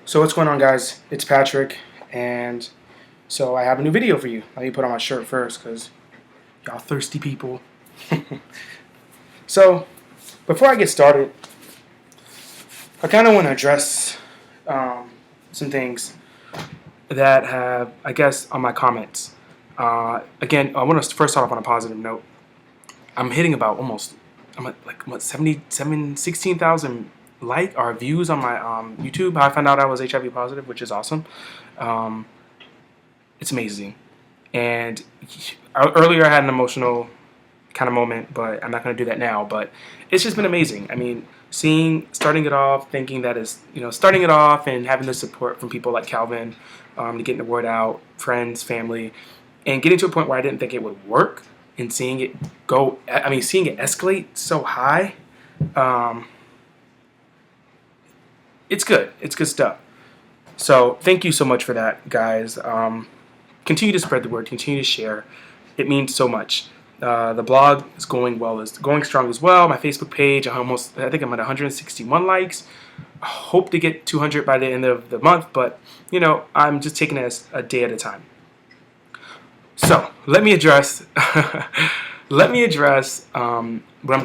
So what's going on, guys? It's Patrick, and so I have a new video for you. Let me put on my shirt first, because y'all thirsty people. So, before I get started, I kind of want to address some things that have, I guess, on my comments. Again, I want to first start off on a positive note. I'm hitting about I'm at like, what, 16,000 views on my YouTube. I found out I was HIV positive, which is awesome. It's amazing. And earlier I had an emotional kind of moment, but I'm not going to do that now. But it's just been amazing. I mean, starting it off, thinking that is, starting it off and having the support from people like Calvin, to getting the word out, friends, family, and getting to a point where I didn't think it would work, and seeing it escalate so high. It's good. It's good stuff. So thank you so much for that, guys. Continue to spread the word. Continue to share. It means so much. The blog is going strong as well. My Facebook page, I think I'm at 161 likes. I hope to get 200 by the end of the month, but I'm just taking it a day at a time. So let me address what I'm going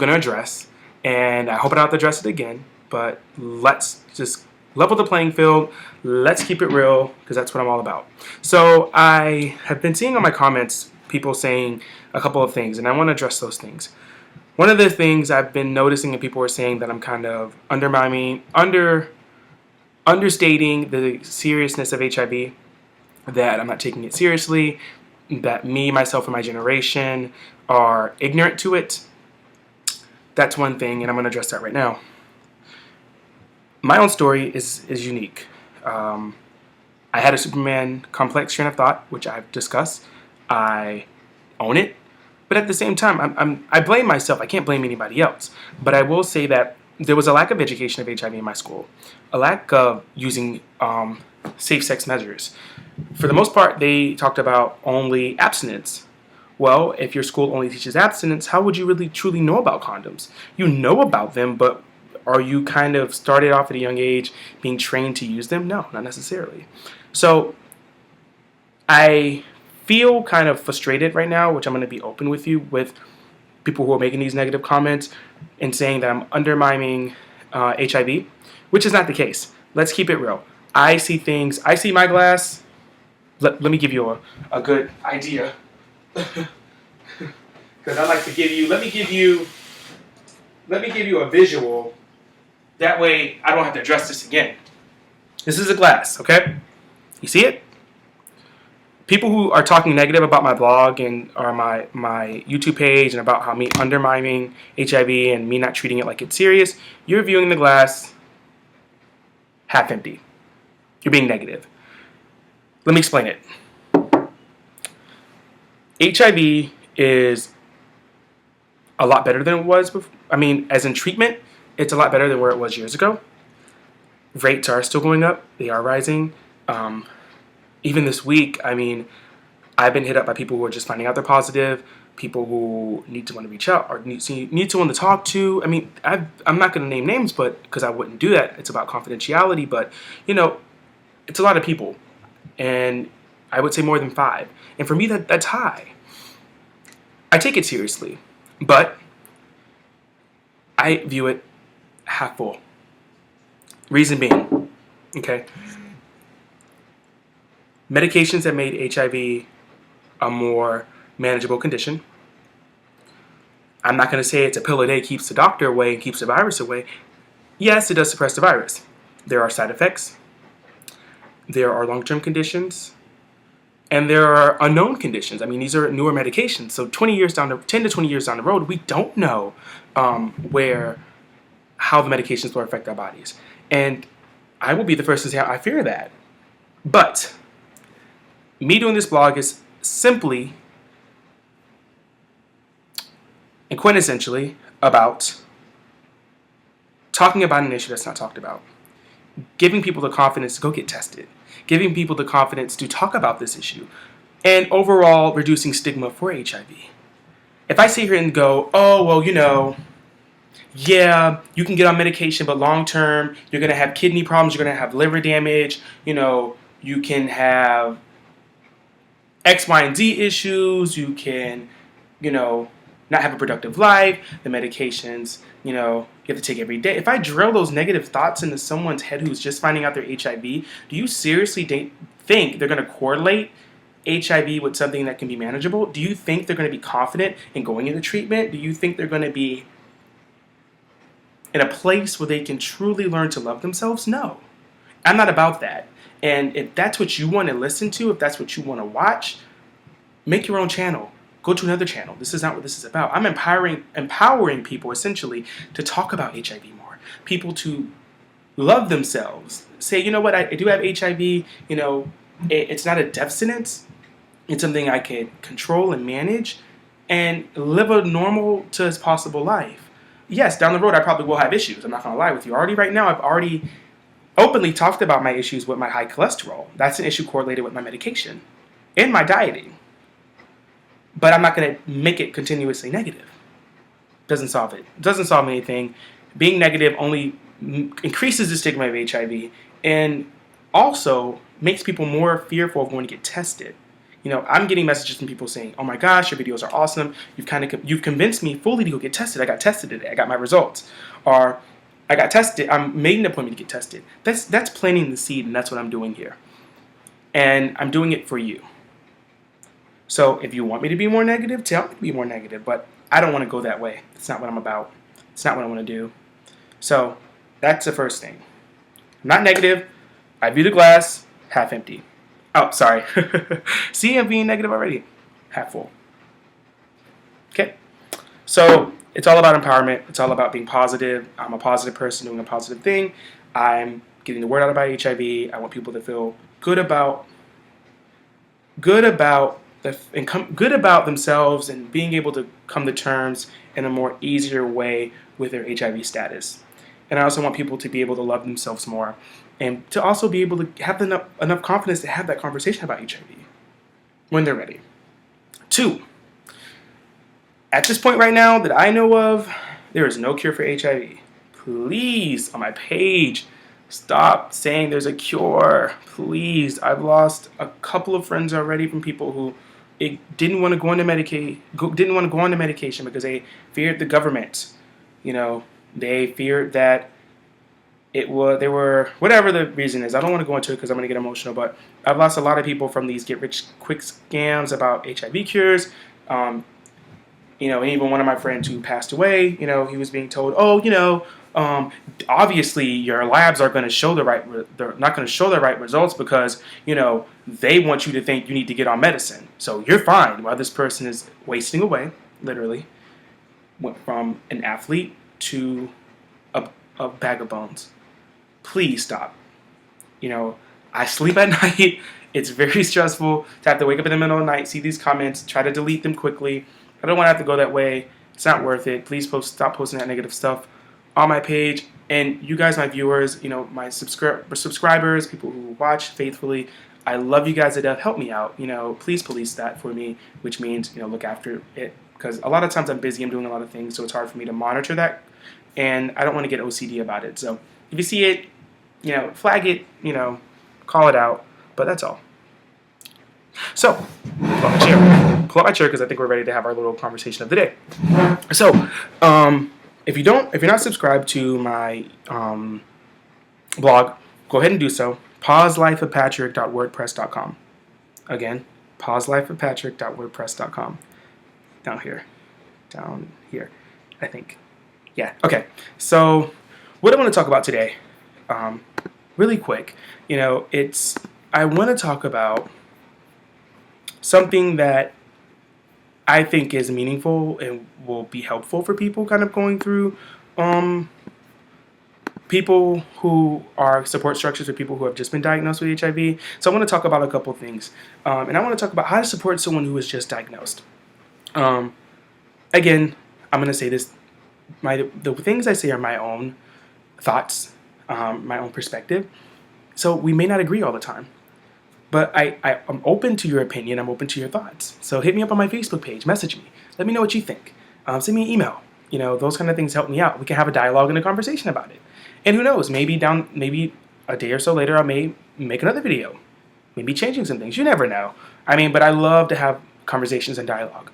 to address, and I hope I don't have to address it again. But let's just level the playing field. Let's keep it real, because that's what I'm all about. So I have been seeing on my comments people saying a couple of things, and I want to address those things. One of the things I've been noticing that people are saying that I'm kind of understating the seriousness of HIV, that I'm not taking it seriously, that me, myself, and my generation are ignorant to it. That's one thing, and I'm going to address that right now. My own story is unique. I had a Superman complex train of thought, which I've discussed. I own it, but at the same time, I blame myself. I can't blame anybody else. But I will say that there was a lack of education of HIV in my school, a lack of using safe sex measures. For the most part, they talked about only abstinence. Well, if your school only teaches abstinence, how would you really truly know about condoms? You know about them, but are you kind of started off at a young age being trained to use them? No, not necessarily. So I feel kind of frustrated right now, which I'm going to be open with you, with people who are making these negative comments and saying that I'm undermining HIV, which is not the case. Let's keep it real. I see my glass. Let me give you a good idea. Because I like to let me give you a visual. That way I don't have to address this again. This is a glass, okay? You see it? People who are talking negative about my blog or my YouTube page and about how me undermining HIV and me not treating it like it's serious, you're viewing the glass half empty. You're being negative. Let me explain it. HIV is a lot better than it was before. I mean, as in treatment, it's a lot better than where it was years ago. Rates are still going up. They are rising. Even this week, I mean, I've been hit up by people who are just finding out they're positive, people who need someone to reach out or need someone to talk to. I mean, I'm not going to name names, but because I wouldn't do that. It's about confidentiality. But, it's a lot of people. And I would say more than 5. And for me, that's high. I take it seriously. But I view it half full. Reason being, okay, medications have made HIV a more manageable condition. I'm not going to say it's a pill a day keeps the doctor away and keeps the virus away. Yes, it does suppress the virus. There are side effects. There are long-term conditions. And there are unknown conditions. I mean, these are newer medications. So 10 to 20 years down the road, we don't know how the medications will affect our bodies. And I will be the first to say I fear that. But me doing this blog is simply and quintessentially about talking about an issue that's not talked about. Giving people the confidence to go get tested. Giving people the confidence to talk about this issue. And overall, reducing stigma for HIV. If I sit here and go, oh, well, yeah, you can get on medication, but long term, you're going to have kidney problems, you're going to have liver damage, you can have X, Y, and Z issues, you can, you know, not have a productive life, the medications, you have to take every day. If I drill those negative thoughts into someone's head who's just finding out they're HIV, do you seriously think they're going to correlate HIV with something that can be manageable? Do you think they're going to be confident in going into treatment? Do you think they're going to be in a place where they can truly learn to love themselves? No. I'm not about that. And if that's what you want to listen to, if that's what you want to watch, make your own channel. Go to another channel. This is not what this is about. I'm empowering people essentially to talk about HIV more. People to love themselves. Say, you know what, I do have HIV. It's not a death sentence. It's something I can control and manage and live a normal to as possible life. Yes, down the road I probably will have issues. I'm not going to lie with you. I've already openly talked about my issues with my high cholesterol. That's an issue correlated with my medication and my dieting. But I'm not going to make it continuously negative. Doesn't solve it. It doesn't solve anything. Being negative only increases the stigma of HIV and also makes people more fearful of going to get tested. I'm getting messages from people saying, "Oh my gosh, your videos are awesome. You've convinced me fully to go get tested. I got tested today. I got my results." Or I got tested. I made an appointment to get tested. That's planting the seed, and that's what I'm doing here. And I'm doing it for you. So if you want me to be more negative, tell me to be more negative. But I don't want to go that way. It's not what I'm about. It's not what I want to do. So that's the first thing. I'm not negative. I view the glass half empty. Oh, sorry. See, I'm being negative already. Half full. Okay. So it's all about empowerment. It's all about being positive. I'm a positive person doing a positive thing. I'm getting the word out about HIV. I want people to feel good about themselves and being able to come to terms in a more easier way with their HIV status. And I also want people to be able to love themselves more and to also be able to have enough confidence to have that conversation about HIV when they're ready. 2, at this point right now that I know of, there is no cure for HIV. Please, on my page, stop saying there's a cure. Please. I've lost a couple of friends already from people who didn't want to go into medication because they feared the government. They feared that they were whatever the reason is. I don't want to go into it because I'm going to get emotional, but I've lost a lot of people from these get-rich-quick scams about HIV cures. And even one of my friends who passed away, he was being told, obviously your labs are going to show they're not going to show the right results because, they want you to think you need to get on medicine. So you're fine while this person is wasting away, literally, went from an athlete to a bag of bones. Please stop. I sleep at night. It's very stressful to have to wake up in the middle of the night, see these comments, try to delete them quickly. I don't want to have to go that way. It's not worth it. Please stop posting that negative stuff on my page. And you guys, my viewers, my subscribers, people who watch faithfully, I love you guys to death. Help me out. Please police that for me, which means, look after it. Because a lot of times I'm busy, I'm doing a lot of things, so it's hard for me to monitor that. And I don't want to get OCD about it. So if you see it, flag it, call it out. But that's all. So, pull up my chair because I think we're ready to have our little conversation of the day. So, if you're not subscribed to my blog, go ahead and do so. pauselifeofpatrick.wordpress.com. Again, pauselifeofpatrick.wordpress.com. Down here, I think. Yeah. Okay. So, what I want to talk about today, really quick, I want to talk about something that I think is meaningful and will be helpful for people kind of going through, people who are support structures for people who have just been diagnosed with HIV. So I want to talk about a couple things. And I want to talk about how to support someone who is just diagnosed. Again, I'm going to say this. The things I say are my own thoughts, my own perspective. So we may not agree all the time. But I'm open to your opinion. I'm open to your thoughts. So hit me up on my Facebook page. Message me. Let me know what you think. Send me an email. those kind of things help me out. We can have a dialogue and a conversation about it. And who knows, maybe a day or so later, I may make another video, maybe changing some things. You never know. But I love to have conversations and dialogue.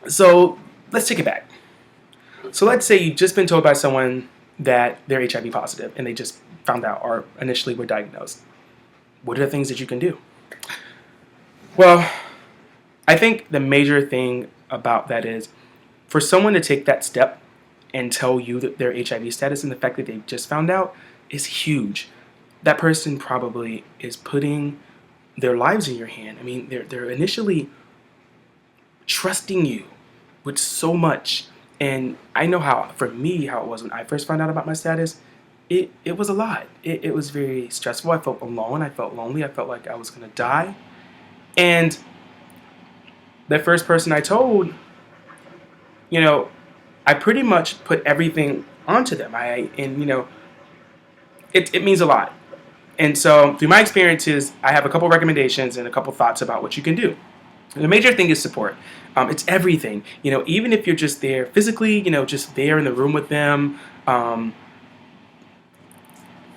So let's take it back. So let's say you've just been told by someone that they're HIV positive and they just found out or initially were diagnosed. What are the things that you can do? Well, I think the major thing about that is for someone to take that step and tell you that their HIV status and the fact that they just found out is huge. That person probably is putting their lives in your hand. They're initially trusting you with so much. And I know for me, how it was when I first found out about my status. It was a lot. It was very stressful. I felt alone. I felt lonely. I felt like I was going to die. And the first person I told, I pretty much put everything onto them. It means a lot. And so through my experiences, I have a couple recommendations and a couple thoughts about what you can do. And the major thing is support. It's everything. Even if you're just there physically, just there in the room with them,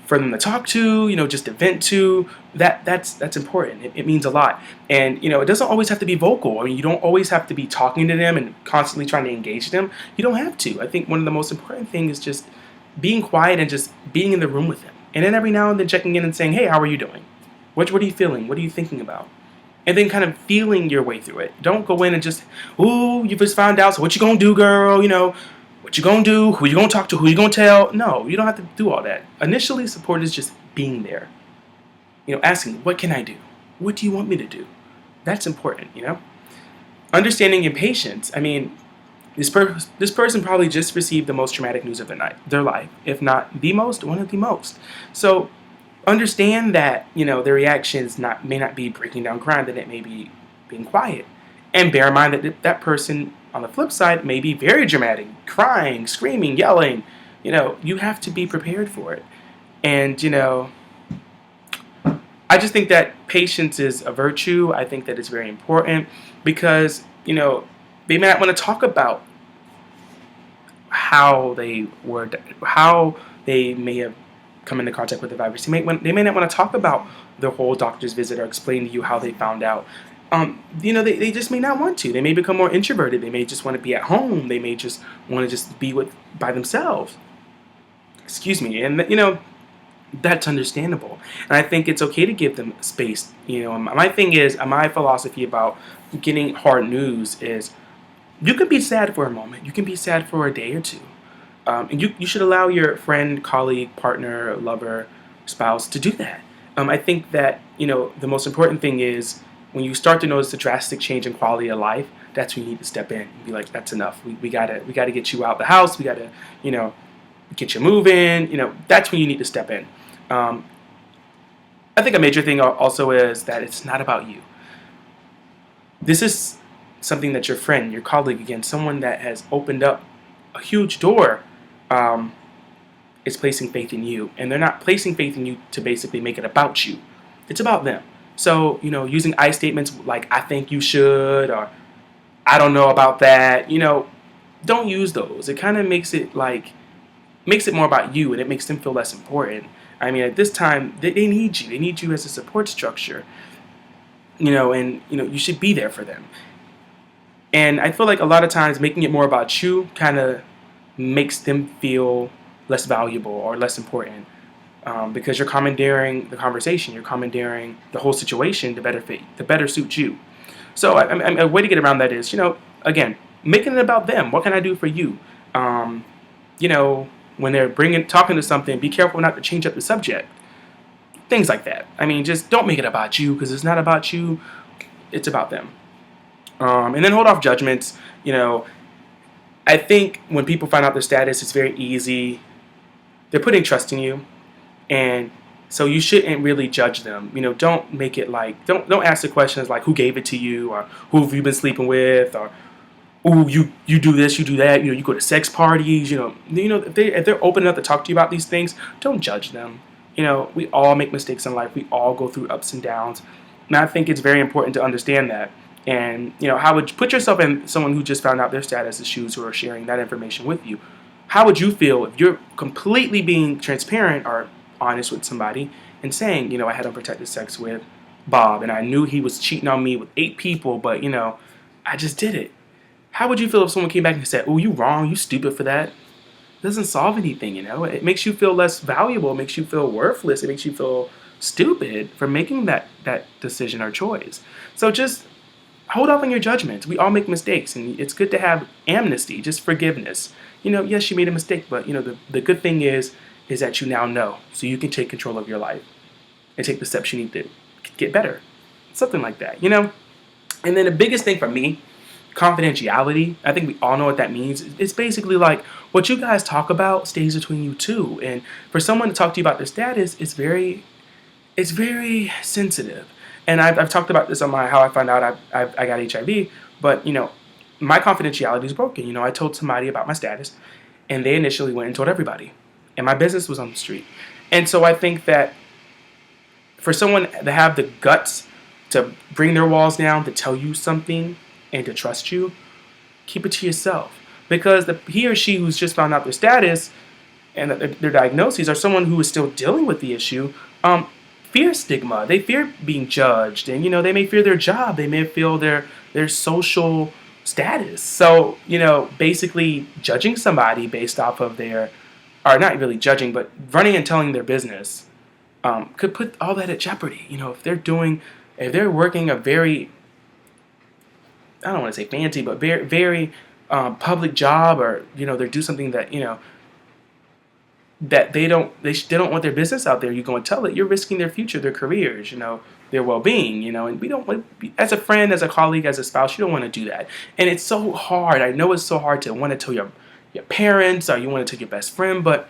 for them to talk to, just to vent to, that's important. It means a lot. And, it doesn't always have to be vocal. You don't always have to be talking to them and constantly trying to engage them. You don't have to. I think one of the most important things is just being quiet and just being in the room with them. And then every now and then checking in and saying, hey, how are you doing? What are you feeling? What are you thinking about? And then kind of feeling your way through it. Don't go in and just, ooh, you just found out, so what you gonna do, girl? What you gonna do? Who you gonna talk to? Who you gonna tell? No, you don't have to do all that. Initially, support is just being there. Asking, what can I do? What do you want me to do? That's important, Understanding your patience. This person probably just received the most traumatic news of their life, if not the most, one of the most. So understand that, their reactions may not be breaking down crying, that it may be being quiet. And bear in mind that that person, on the flip side, may be very dramatic, crying, screaming, yelling. You have to be prepared for it. And, I just think that patience is a virtue. I think that it's very important because, they may not want to talk about how they may have come into contact with the virus. They may not want to talk about their whole doctor's visit or explain to you how they found out. They just may not want to. They may become more introverted. They may just want to be at home. They may just want to just be by themselves. Excuse me. And, that's understandable. And I think it's okay to give them space. My thing is, my philosophy about getting hard news is you can be sad for a moment. You can be sad for a day or two. And you should allow your friend, colleague, partner, lover, spouse to do that. I think that, the most important thing is when you start to notice a drastic change in quality of life, that's when you need to step in and be like, that's enough. We gotta get you out the house. We gotta, get you moving. That's when you need to step in. I think a major thing also is that it's not about you. This is something that your friend, your colleague, again, someone that has opened up a huge door, is placing faith in you. And they're not placing faith in you to basically make it about you. It's about them. So, using I statements like, I think you should, or I don't know about that, don't use those. It kind of makes it more about you, and it makes them feel less important. At this time, they need you. They need you as a support structure, and, you should be there for them. And I feel like a lot of times making it more about you kind of makes them feel less valuable or less important, because you're commandeering the conversation. You're commandeering the whole situation to better suit you. So a way to get around that is, again, making it about them. What can I do for you? When they're talking to something, be careful not to change up the subject. Things like that. Just don't make it about you, because it's not about you. It's about them. And then hold off judgments. I think when people find out their status, it's very easy. They're putting trust in you. And so you shouldn't really judge them. Don't make it don't ask the questions like, who gave it to you, or who have you been sleeping with, or, ooh, you do this, you do that. You go to sex parties. If they're open enough to talk to you about these things, don't judge them. We all make mistakes in life. We all go through ups and downs. And I think it's very important to understand that. And, how would you put yourself in someone who just found out their status's shoes, who are sharing that information with you? How would you feel if you're completely being transparent or honest with somebody and saying, I had unprotected sex with Bob and I knew he was cheating on me with 8 people, but, I just did it. How would you feel if someone came back and said, oh, you wrong, you stupid for that? It doesn't solve anything, It makes you feel less valuable. It makes you feel worthless. It makes you feel stupid for making that decision or choice. So just hold off on your judgments. We all make mistakes, and it's good to have amnesty, just forgiveness. Yes, you made a mistake, but, the good thing is that you now know, so you can take control of your life and take the steps you need to get better. Something like that, And then the biggest thing for me, confidentiality. I think we all know what that means. It's basically like what you guys talk about stays between you two. And for someone to talk to you about their status, it's very sensitive. And I've talked about this on how I found out I got HIV. But my confidentiality is broken. I told somebody about my status, and they initially went and told everybody, and my business was on the street. And so I think that for someone to have the guts to bring their walls down, to tell you something, and to trust you, keep it to yourself. Because he or she who's just found out their status and their diagnoses are someone who is still dealing with the issue, fear stigma. They fear being judged, and they may fear their job. They may feel their social status. So basically judging somebody based off of or not really judging, but running and telling their business could put all that at jeopardy. If they're working a very, I don't want to say fancy, but very, very public job, or they do something that that they don't want their business out there. You go and tell it, you're risking their future, their careers, their well-being, and we don't want to be, as a friend, as a colleague, as a spouse, you don't want to do that. And it's so hard. I know it's so hard to want to tell your parents, or you want to tell your best friend, but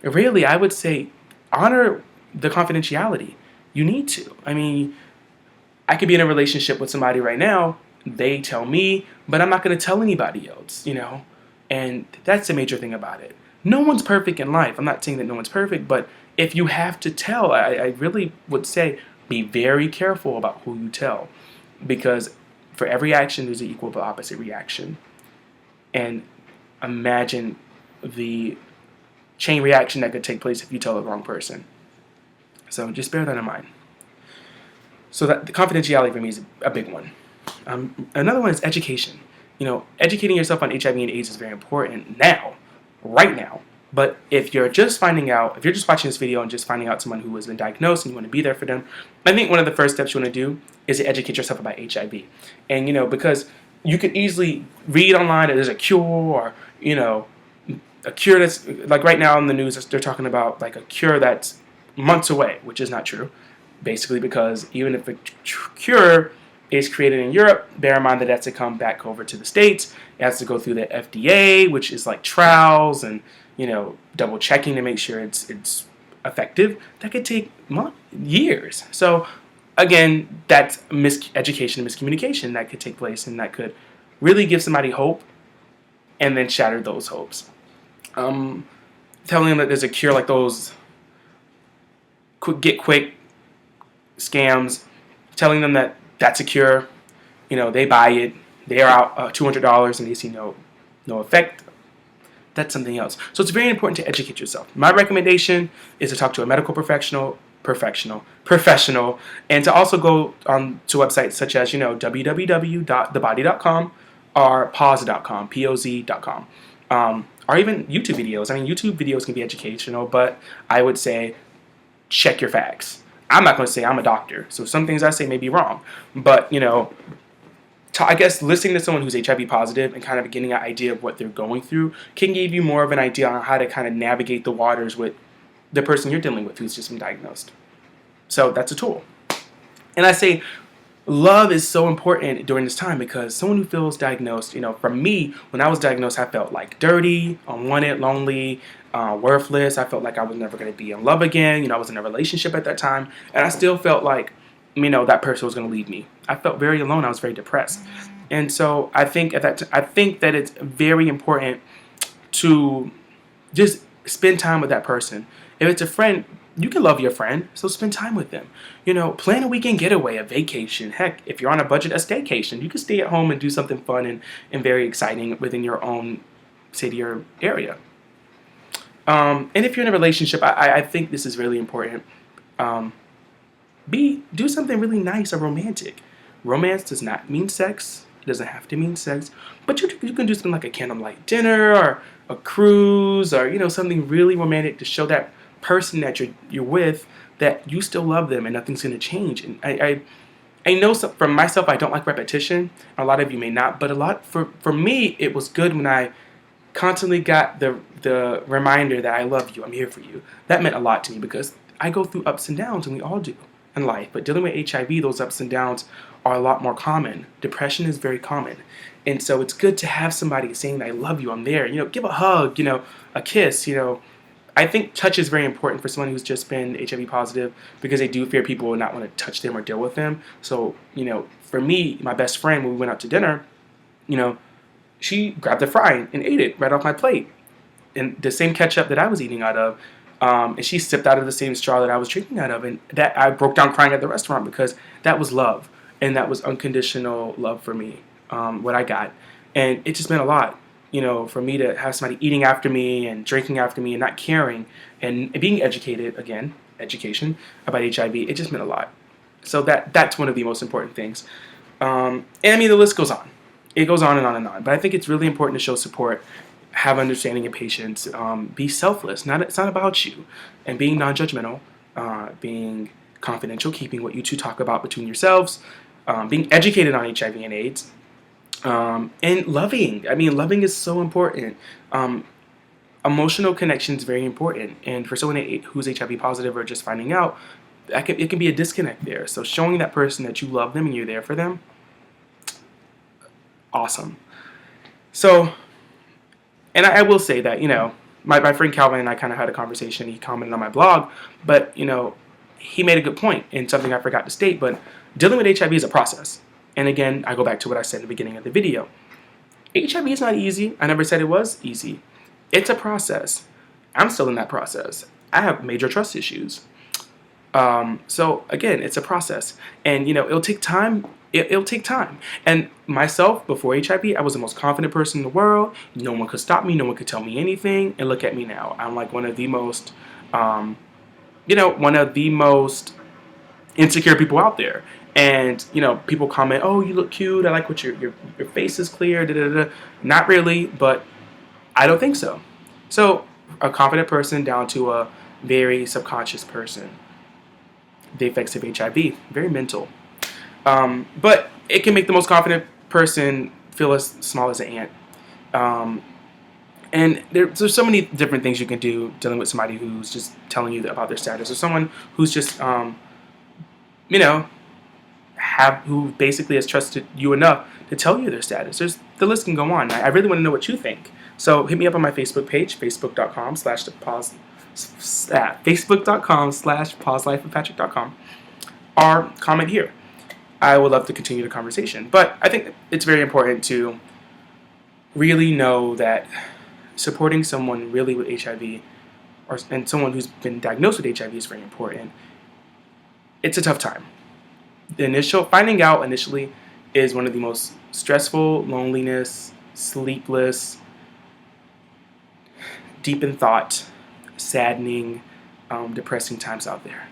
really, I would say honor the confidentiality. You need to. I mean, I could be in a relationship with somebody right now. They tell me, but I'm not going to tell anybody else, And that's the major thing about it. No one's perfect in life. I'm not saying that no one's perfect, but if you have to tell, I really would say be very careful about who you tell. Because for every action, there's an equal but opposite reaction. And imagine the chain reaction that could take place if you tell the wrong person. So just bear that in mind. So that the confidentiality for me is a big one. Another one is education. Educating yourself on HIV and AIDS is very important right now. But if you're just watching this video and just finding out someone who has been diagnosed and you want to be there for them, I think one of the first steps you want to do is to educate yourself about HIV. And, because you could easily read online that there's a cure, or, a cure that's, like right now in the news, they're talking about like a cure that's months away, which is not true. Basically, because even if a cure is created in Europe, bear in mind that that's to come back over to the States. It has to go through the FDA, which is like trials and, double checking to make sure it's effective. That could take years. So again, that's miseducation and miscommunication that could take place, and that could really give somebody hope and then shatter those hopes. Telling them that there's a cure, like those quick scams, telling them that that's a cure, they buy it, they are out $200 and they see no effect. That's something else. So it's very important to educate yourself. My recommendation is to talk to a medical professional, and to also go on to websites such as www.thebody.com or pause.com, POZ.com, or even YouTube videos. I mean, YouTube videos can be educational, but I would say check your facts. I'm not going to say I'm a doctor, so some things I say may be wrong. But, I guess listening to someone who's HIV positive and kind of getting an idea of what they're going through can give you more of an idea on how to kind of navigate the waters with the person you're dealing with who's just been diagnosed. So that's a tool. And I say love is so important during this time, because someone who feels diagnosed, for me, when I was diagnosed, I felt like dirty, unwanted, lonely, worthless. I felt like I was never going to be in love again. I was in a relationship at that time, and I still felt like, that person was going to leave me. I felt very alone. I was very depressed. And so I think that it's very important to just spend time with that person. If it's a friend, You can love your friend, so spend time with them. Plan a weekend getaway, a vacation. Heck, if you're on a budget, a staycation. You can stay at home and do something fun and very exciting within your own city or area. And if you're in a relationship, I think this is really important. Do something really nice or romantic. Romance does not mean sex. It doesn't have to mean sex. But you can do something like a candlelight dinner or a cruise or, something really romantic to show that person that you're with that you still love them and nothing's going to change. And I know from myself, I don't like repetition. A lot of you may not, but for me, it was good when I constantly got the reminder that I love you, I'm here for you. That meant a lot to me because I go through ups and downs, and we all do in life. But dealing with HIV, those ups and downs are a lot more common. Depression is very common. And so it's good to have somebody saying, I love you, I'm there. Give a hug, a kiss, I think touch is very important for someone who's just been HIV positive because they do fear people will not want to touch them or deal with them. So, for me, my best friend, when we went out to dinner, she grabbed a fry and ate it right off my plate. And the same ketchup that I was eating out of, and she sipped out of the same straw that I was drinking out of. And that I broke down crying at the restaurant because that was love. And that was unconditional love for me, what I got. And it just meant a lot. For me to have somebody eating after me and drinking after me and not caring and being educated, again, education about HIV, it just meant a lot. So that's one of the most important things. And I mean, the list goes on. It goes on and on and on. But I think it's really important to show support, have understanding and patience, be selfless. It's not about you. And being non-judgmental, being confidential, keeping what you two talk about between yourselves, being educated on HIV and AIDS, and loving. I mean, loving is so important. Emotional connection is very important. And for someone who's HIV positive or just finding out, it can be a disconnect there. So showing that person that you love them and you're there for them, awesome. So, and I will say that, my friend Calvin and I kind of had a conversation. He commented on my blog, but, he made a good point and something I forgot to state, but dealing with HIV is a process. And again, I go back to what I said at the beginning of the video. HIV is not easy. I never said it was easy. It's a process. I'm still in that process. I have major trust issues. So again, it's a process. And, it'll take time. It'll take time. And myself, before HIV, I was the most confident person in the world. No one could stop me. No one could tell me anything. And look at me now. I'm like one of the most, insecure people out there. And, people comment, oh, you look cute. I like what your face is clear. Da, da, da. Not really, but I don't think so. So a confident person down to a very subconscious person. The effects of HIV, very mental. But it can make the most confident person feel as small as an ant. And there's so many different things you can do dealing with somebody who's just telling you about their status, or someone who's just, who basically has trusted you enough to tell you their status. The list can go on. I really want to know what you think. So hit me up on my Facebook page, facebook.com/pauselifewithpatrick.com, or comment here. I would love to continue the conversation. But I think it's very important to really know that supporting someone really with HIV, and someone who's been diagnosed with HIV, is very important. It's a tough time. Finding out initially is one of the most stressful, loneliness, sleepless, deep in thought, saddening, depressing times out there.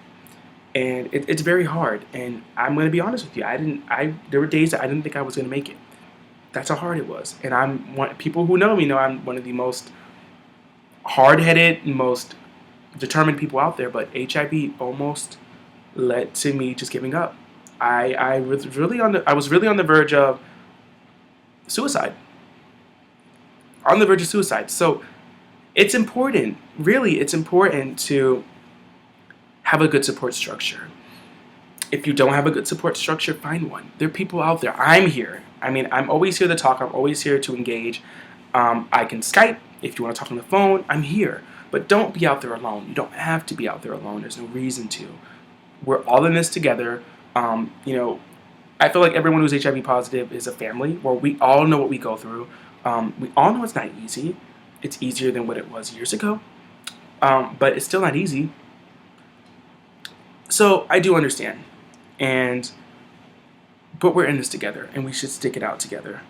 And it's very hard. And I'm going to be honest with you. There were days that I didn't think I was going to make it. That's how hard it was. And people who know me know I'm one of the most hard-headed, most determined people out there. But HIV almost led to me just giving up. I was really on the verge of suicide. On the verge of suicide. So it's important, really, it's important to have a good support structure. If you don't have a good support structure, find one. There are people out there. I'm here. I mean, I'm always here to talk. I'm always here to engage. I can Skype. If you want to talk on the phone, I'm here. But don't be out there alone. You don't have to be out there alone. There's no reason to. We're all in this together. I feel like everyone who's HIV positive is a family where we all know what we go through. We all know it's not easy. It's easier than what it was years ago. But it's still not easy. So I do understand, but we're in this together, and we should stick it out together.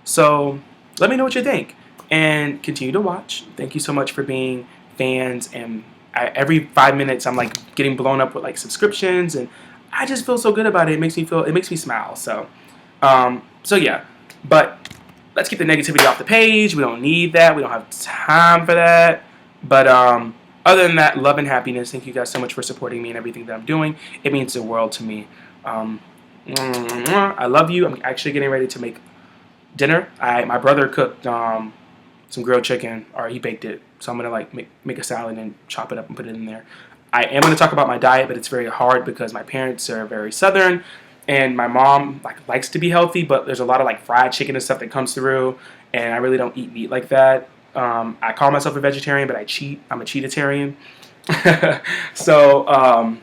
So let me know what you think, and continue to watch. Thank you so much for being fans, and every 5 minutes I'm like getting blown up with like subscriptions, and I just feel so good about it. It makes me smile. So yeah, but let's keep the negativity off the page. We don't need that. We don't have time for that. But other than that, love and happiness. Thank you guys so much for supporting me and everything that I'm doing. It means the world to me. I love you. I'm actually getting ready to make dinner. My brother cooked some grilled chicken, or he baked it. So I'm gonna like make a salad and chop it up and put it in there. I am gonna talk about my diet, but it's very hard because my parents are very Southern, and my mom likes to be healthy, but there's a lot of like fried chicken and stuff that comes through, and I really don't eat meat like that. I call myself a vegetarian, but I cheat. I'm a cheatitarian. So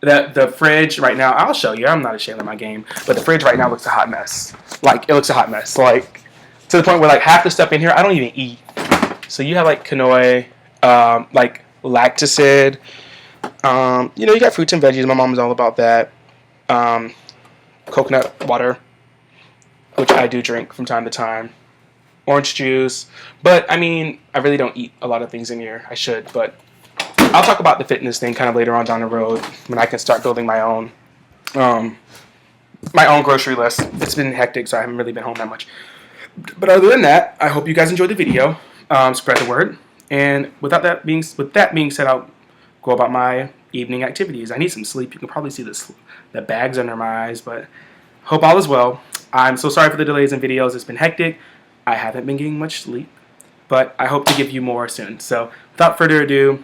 the fridge right now, I'll show you. I'm not ashamed of my game, but the fridge right now looks a hot mess. Like, it looks a hot mess. Like, to the point where like half the stuff in here I don't even eat. So you have like quinoa, like lacticid. You got fruits and veggies. My mom's all about that. Coconut water, which I do drink from time to time. Orange juice. But I mean, I really don't eat a lot of things in here. I should, but I'll talk about the fitness thing kind of later on down the road when I can start building my own grocery list. It's been hectic, so I haven't really been home that much. But other than that, I hope you guys enjoyed the video. Spread the word. And with that being said, I'll go about my evening activities. I need some sleep. You can probably see the bags under my eyes, but hope all is well. I'm so sorry for the delays in videos. It's been hectic. I haven't been getting much sleep, but I hope to give you more soon. So without further ado,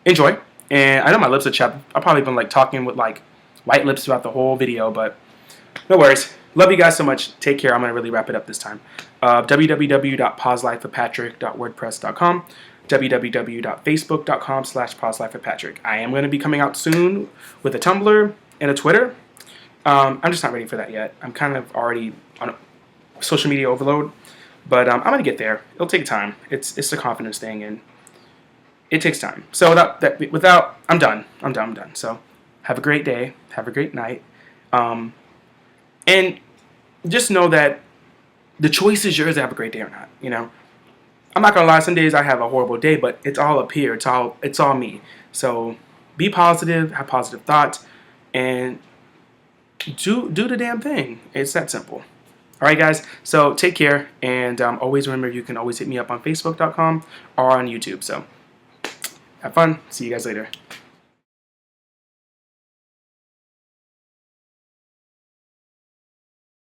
enjoy. And I know my lips are chapped. I've probably been like talking with like white lips throughout the whole video, but no worries. Love you guys so much. Take care. I'm going to really wrap it up this time. www.pauselifewithpatrick.wordpress.com, www.facebook.com/pauselifewithpatrick. I am going to be coming out soon with a Tumblr and a Twitter. I'm just not ready for that yet. I'm kind of already on social media overload, but I'm going to get there. It'll take time. It's a confidence thing, and it takes time. So I'm done. So have a great day. Have a great night. And just know that the choice is yours to have a great day or not. I'm not gonna lie. Some days I have a horrible day, but it's all up here. It's all me. So be positive. Have positive thoughts, and do the damn thing. It's that simple. All right, guys. So take care, and always remember you can always hit me up on Facebook.com or on YouTube. So have fun. See you guys later.